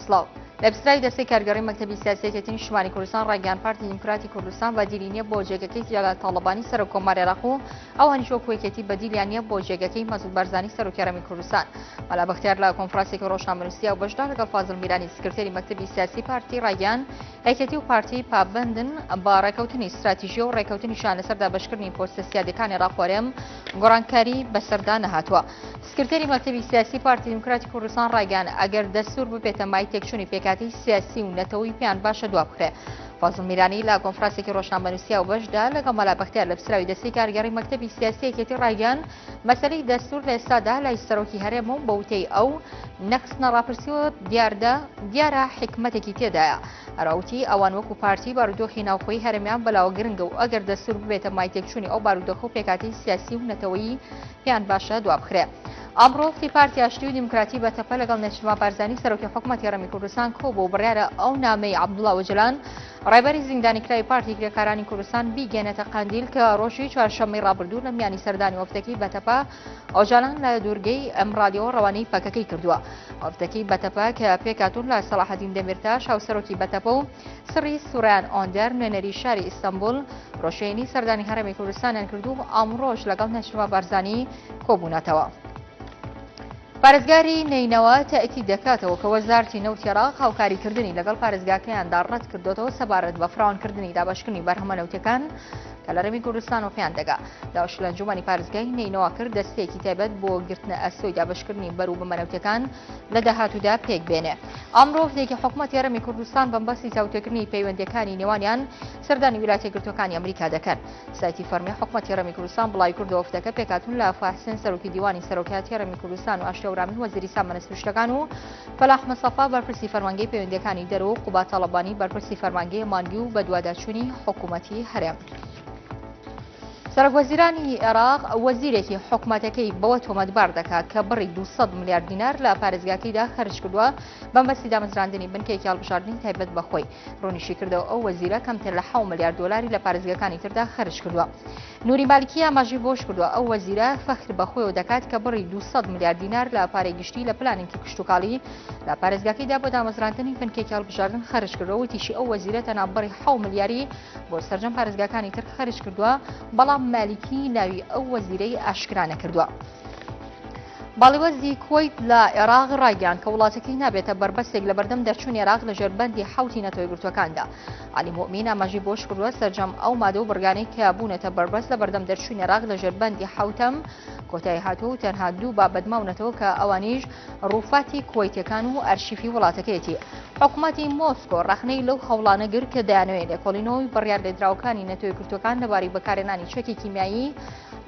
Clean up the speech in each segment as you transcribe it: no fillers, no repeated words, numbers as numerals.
سلااو لەبستراوی دەستەی کارگەڕی مەکتەبی سیاسەتێتی نیشتیمانی کوردستان ڕاگەیان پارتی دیموکراتی کوردستان بە دیرینیە بۆ جێگەکەی جێگای تاڵەبانی سەر کۆماری عێراق و ئەو هەنیشۆ کوێکێتی بەدیلیان نیە بۆ جێگەکەی مەسعود بەرزانی سەرۆکیارەمی کوردستان. مەلا بەختیار لە کۆنفرانسێکی ڕۆژنامەنووسیە و بەشدار لەگەڵ فازڵ میرانی سکرتێری مەکتەبی سیاسی پارتی ڕاگەیان هەیکەتی و پارتی پابندن بە ڕێکەوتنی استراتیژیە و ڕێکەوتنیشان لەسەر دابەشکردنی پۆستە سیادەکانی عێراق گۆڕانکاری بەسەردا نەهاتووە. سکرتێری مەکتەبی سیاسی پارتی دیموکراتی کوردستان ڕاگەیان ئەگەر دەستور ببێتە مای تێکچوونی پێکاتی سیاسی و نەتەوەی پێیان باشە دوا بخرێ. فازڵ میرانی لە کۆنفرانسێکی ڕۆژنامەنووسیە و بەشدا لەگەڵ مەلا بەختیار لە پسراوی دەستەی کارگەڕی مەکتەبی سیاسی یەکێتی ڕاگەیان مەسەلەی دەستور لە ئێستادا لای سەرۆکی هەرێم و بەوتەی ئەو نەقس نەڕاپرسیەوە دیارە حکمەتێکی تێدایە. هەراوتی ئەوان وەکو پارتی بارودۆخی ناوخۆیی هەرێمیان بەلاوە گرنگە و ئەگەر دەستور ببێتە مای تێکچوونی ئەو بارودۆخە و پێکاتی سیاسی و نەتەوەیی پێیان باشە دوا بخرێ. ئەمڕۆ پارتی ئاشتی و دیموکراتی بەتەپە لەگەڵ نەچما بارزانی سەرۆکی حکوومەتی هەرێمی کوردستان کۆبوو و بڕیارە ئەو نامەی عەبدوڵڵا ئۆجلان ڕێبەری زیندانیکراوی پارتی کرێکارانی کوردستان بیگەنێتە قەندیل کە ڕۆژی چوارشەممەی ڕابردوو لە میانی سەردانی وەفتەکەی بەتەپە ئۆجلان لە دوورگەی ئەم رادیۆ ڕەوانەی پەکەکەی کردووە. وەفتەکەی بەتەپە کە پێکاتون لە سەلاحەدین دەمیرتاش هاوسەرۆکی بەتەپە و سڕی سوورەیان ئۆندەر نوێنەری شاری ئیستەنبول ڕۆژێنی سەردانی هەرێمی کوردستانیان کردو و ئەمڕۆژ لەگەڵ نەچما بارزانی کۆبوونەتەوە. پارێزگاری نینەوە تاکید دەکاتەوە کە وەزارەتی نەوتی عێراق هاوکاریکردنی لەگەڵ پارێزگاکەیاندا ڕەت کردوێتەوە سەبارەت بە فراوانکردنی دابەشکردنی بەرهەمە نەوتەکان کە لە هەرێمی کوردستان و پێیان دەگا. داوەش لە ئەنجومەنی پارێزگای نینەوە کرد دەستەیەکی تایبەت بۆ گرتنە ئەسۆی دابەشکردنی بەر و بمەنەوتەکان لە داهاتوودا پێک بێنێ. ئەمڕۆ وفدێکی حکوومەتی هەرێمی کوردستان بەمبەستی چاوتێکردنی پەیوەندیەکانی نێوانیان سەردانی ویلایەتە یەکگرتووەکانی ئەمریکا دەکەن. سایتی فەرمی حکوومەتی هەرێمی کوردستان بڵاوی کردەوە وفدەکە پێکاتون لە فاحسین سەرۆکی دیوانی سەرۆکیاتی هەرێمی کوردستان و ئاشتە ورامین وەزیری سامانە سروشتەکان و فەلاح مەسەفا بەرپرسی فەرمانگەی پەیوەندیەکانی دەرەوە و قوبات تاڵەبانی بەرپرسی فەرمانگەی مانگی و بە دوواداچوونی حکوومەتی هەرێم. سەرۆکوەزیرانی عێراق وەزیرێکی حکوومەتەکەی بەوە تۆمەتبار دەکات کە بڕی 200 میلیارد دینار لە پارێزگاکەیدا خەرج کردووە بەمبەستی دامەزراندنی بنکێکی هەڵبژاردننی تایبەت بەخۆی. ڕوونیشی کردەوە ئەو وەزیرە کەمتر لە 7 میلیارد دۆلاری لە پارێزگاکانی تردا خەرج کردووە. نوری مالکی ئاماژەی بۆش کردووە ئەو وەزیرە فەخر بەخۆیەوە دەکات کە بڕی 200 میلیارد دینار لە پارەی گشتی لە پلانێکی کشتتوکاڵی لە پارێزگاکەیدا بۆ دامەزراندنی بنکێکی هەڵبژاردن خەرج کردەوە. تیشی ئەو وەزیرە تەنها بڕی 7 میلیاری بۆ سەرجەم پارێزگاکانی تر خەرج کردووە، بەڵام مالکی ناوی ئەو وەزیرەی ئاشکرا نەکردووە. باڵیوەزی کوێیت لە عێراق ڕایگەیاند کە وڵاتەکەی نابێتە بەربەستێک لە بەردەم دەرچوونی عێراق لە ژێربەندی حوتی نەتەوەی گرتوەکاندا. عەلی مومین ئاماژەی بۆش کردووە سەرجەم ئەو مادە و بڕگانەی کە بوونەتە بەربەست لە بەردەم دەرچوونی عێراق لە ژێربەندی حوتەم کۆتایی هاتووە و تەنها دوو بابەت ماونەتەوە کە ئەوانیش ڕووفاتی کوێیتەکان و ئەرشیفی وڵاتەکەیەتی. حکوومەتی مۆسکۆ ڕەخنەی لەو هەوڵانە گر کە دەیانەوێت لێکۆڵینەوەی بڕیار لێدراوەکانی نەتەوەی گرتوەکان لەبارەی بەکارهێنانی چەکی کیمیایی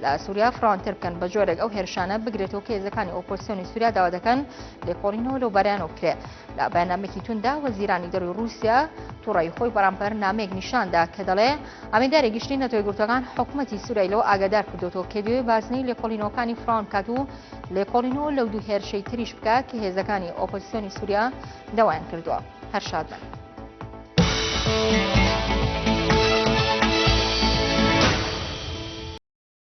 لە سووریا فراوانتر بکەن بە جۆرێک ئەو هێرشانە بگرێتەوە کە هێزەکانی ئۆپۆزیسیۆنی سووریا داوا دەکەن لێکۆڵینەوە لەو بەرەیانەوە بکرێت. لە بەیاننامەیەکی توندا وەزیرانی دەروی رووسیا تووڕەیی خۆی بەرامبەر نامەیەک نیشاندا کە دەڵێ ئامێداری گشتی نەتەوەی گرتوەکان حکوومەتی سووریا لەوە ئاگادار کردوێتەوە کە دەوێت بازنەی لێکۆڵینەوەکانی فراوان بکات و لێکۆڵینەوە لەو دوو هێرشەی تریش بکات کە هێزەکانی ئۆپۆزیسیۆنی سووریا داوایان کردووە. هەر شادمەن.